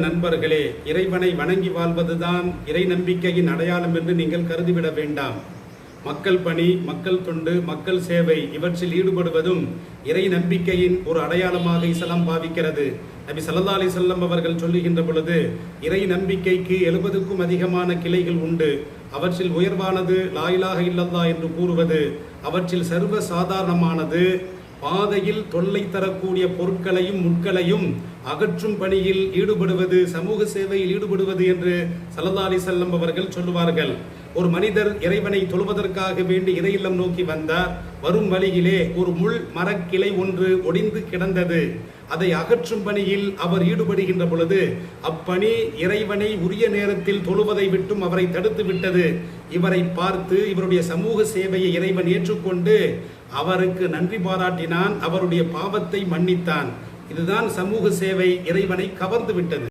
நண்பர்களே, இறைவனை வணங்கி வாழ்வதுதான் இறை நம்பிக்கையின் அடையாளம் என்று நீங்கள் கருதிவிட வேண்டாம். மக்கள் பணி, மக்கள் தொண்டு, மக்கள் சேவை இவற்றில் ஈடுபடுவதும் இறை நம்பிக்கையின் ஒரு அடையாளமாக இஸ்லாம் பாவிக்கிறது. நபி ஸல்லல்லாஹு அலைஹி வஸல்லம் அவர்கள் சொல்லுகின்ற பொழுது, இறை நம்பிக்கைக்கு 70க்கும் அதிகமான கிளைகள் உண்டு. அவற்றில் உயர்வானது லா இலாஹ இல்லல்லாஹ் என்று கூறுவது. அவற்றில் சர்வ சாதாரணமானது பாதையில் தொல்லை தரக்கூடிய பொருட்களையும் முட்களையும் அகற்றும் பணியில் ஈடுபடுவது, சமூக சேவையில் ஈடுபடுவது என்று ஸல்லல்லாஹு அலைஹி வஸல்லம் அவர்கள் சொல்லுவார்கள். ஒரு மனிதர் இறைவனை தொழுவதற்காக வேண்டி இறை இல்லம் நோக்கி வந்தார். வரும் வழியிலே ஒரு முள் மரக்கிளை ஒன்று ஒடிந்து கிடந்தது. அதை அகற்றும் பணியில் அவர் ஈடுபடுகின்ற பொழுது அப்பணி இறைவனை உரிய நேரத்தில் தொழுவதை விட்டும் அவரை தடுத்து விட்டது. இவரை பார்த்து இவருடைய சமூக சேவையை இறைவன் ஏற்றுக்கொண்டு அவருக்கு நன்றி பாராட்டினான், அவருடைய பாவத்தை மன்னித்தான். இதுதான் சமூக சேவை இறைவனை கவர்ந்து விட்டது.